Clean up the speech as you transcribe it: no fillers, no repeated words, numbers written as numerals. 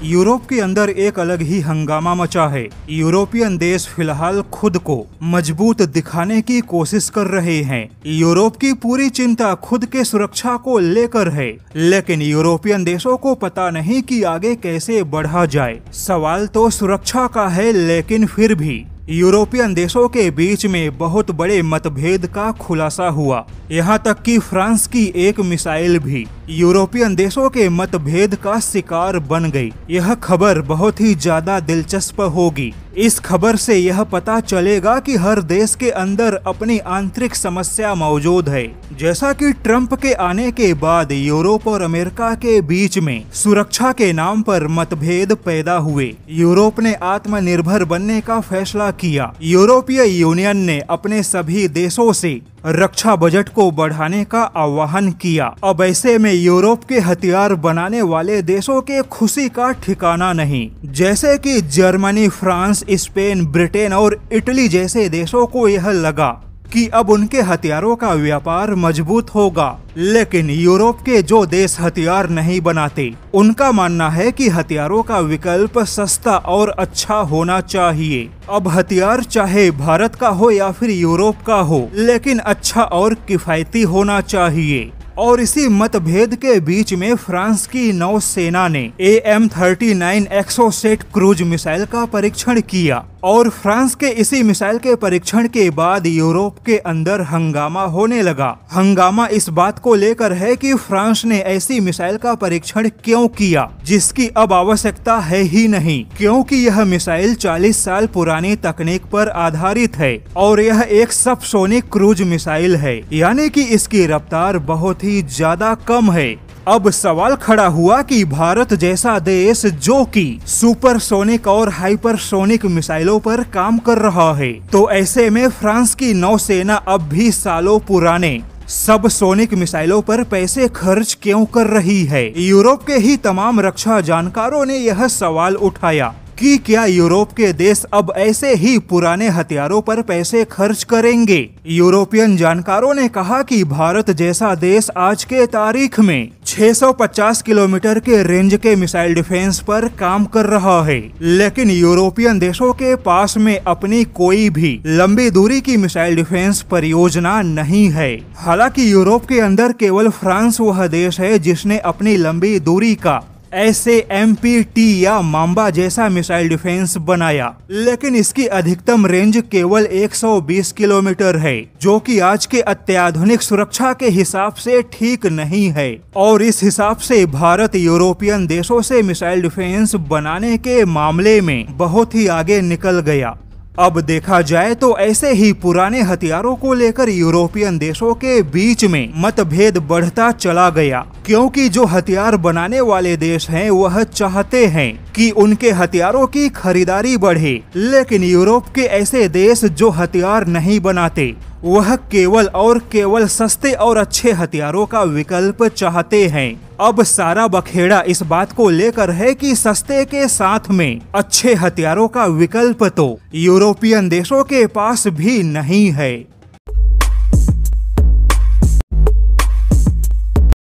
Europe के अंदर एक अलग ही हंगामा मचा है। यूरोपियन देश फिलहाल खुद को मजबूत दिखाने की कोशिश कर रहे हैं। यूरोप की पूरी चिंता खुद के सुरक्षा को लेकर है, लेकिन यूरोपियन देशों को पता नहीं कि आगे कैसे बढ़ा जाए। सवाल तो सुरक्षा का है, लेकिन फिर भी यूरोपियन देशों के बीच में बहुत बड़े मतभेद का खुलासा हुआ। यहाँ तक कि फ्रांस की एक मिसाइल भी यूरोपियन देशों के मतभेद का शिकार बन गई। यह खबर बहुत ही ज्यादा दिलचस्प होगी। इस खबर से यह पता चलेगा कि हर देश के अंदर अपनी आंतरिक समस्या मौजूद है। जैसा कि ट्रंप के आने के बाद यूरोप और अमेरिका के बीच में सुरक्षा के नाम पर मतभेद पैदा हुए। यूरोप ने आत्मनिर्भर बनने का फैसला किया। यूरोपीय यूनियन ने अपने सभी देशों से रक्षा बजट को बढ़ाने का आह्वान किया। अब ऐसे में यूरोप के हथियार बनाने वाले देशों के खुशी का ठिकाना नहीं। जैसे कि जर्मनी, फ्रांस, स्पेन, ब्रिटेन और इटली जैसे देशों को यह लगा कि अब उनके हथियारों का व्यापार मजबूत होगा, लेकिन यूरोप के जो देश हथियार नहीं बनाते, उनका मानना है कि हथियारों का विकल्प सस्ता और अच्छा होना चाहिए। अब हथियार चाहे भारत का हो या फिर यूरोप का हो, लेकिन अच्छा और किफायती होना चाहिए। और इसी मतभेद के बीच में फ्रांस की नौसेना ने AM-39 एक्सोसेट क्रूज मिसाइल का परीक्षण किया। और फ्रांस के इसी मिसाइल के परीक्षण के बाद यूरोप के अंदर हंगामा होने लगा। हंगामा इस बात को लेकर है कि फ्रांस ने ऐसी मिसाइल का परीक्षण क्यों किया जिसकी अब आवश्यकता है ही नहीं, क्योंकि यह मिसाइल 40 साल पुरानी तकनीक पर आधारित है और यह एक सबसोनिक क्रूज मिसाइल है, यानी कि इसकी रफ्तार बहुत ही ज्यादा कम है। अब सवाल खड़ा हुआ कि भारत जैसा देश जो कि सुपरसोनिक और हाइपरसोनिक मिसाइलों पर काम कर रहा है, तो ऐसे में फ्रांस की नौसेना अब भी सालों पुराने सबसोनिक मिसाइलों पर पैसे खर्च क्यों कर रही है। यूरोप के ही तमाम रक्षा जानकारों ने यह सवाल उठाया कि क्या यूरोप के देश अब ऐसे ही पुराने हथियारों पर पैसे खर्च करेंगे। यूरोपियन जानकारों ने कहा कि भारत जैसा देश आज के तारीख में 650 किलोमीटर के रेंज के मिसाइल डिफेंस पर काम कर रहा है, लेकिन यूरोपियन देशों के पास में अपनी कोई भी लंबी दूरी की मिसाइल डिफेंस परियोजना नहीं है। हालांकि यूरोप के अंदर केवल फ्रांस वह देश है जिसने अपनी लंबी दूरी का SAMPT या माम्बा जैसा मिसाइल डिफेंस बनाया, लेकिन इसकी अधिकतम रेंज केवल 120 किलोमीटर है, जो कि आज के अत्याधुनिक सुरक्षा के हिसाब से ठीक नहीं है। और इस हिसाब से भारत यूरोपियन देशों से मिसाइल डिफेंस बनाने के मामले में बहुत ही आगे निकल गया। अब देखा जाए तो ऐसे ही पुराने हथियारों को लेकर यूरोपियन देशों के बीच में मतभेद बढ़ता चला गया, क्योंकि जो हथियार बनाने वाले देश हैं वह चाहते हैं कि उनके हथियारों की खरीदारी बढ़े, लेकिन यूरोप के ऐसे देश जो हथियार नहीं बनाते वह केवल और केवल सस्ते और अच्छे हथियारों का विकल्प चाहते हैं। अब सारा बखेड़ा इस बात को लेकर है कि सस्ते के साथ में अच्छे हथियारों का विकल्प तो यूरोपियन देशों के पास भी नहीं है।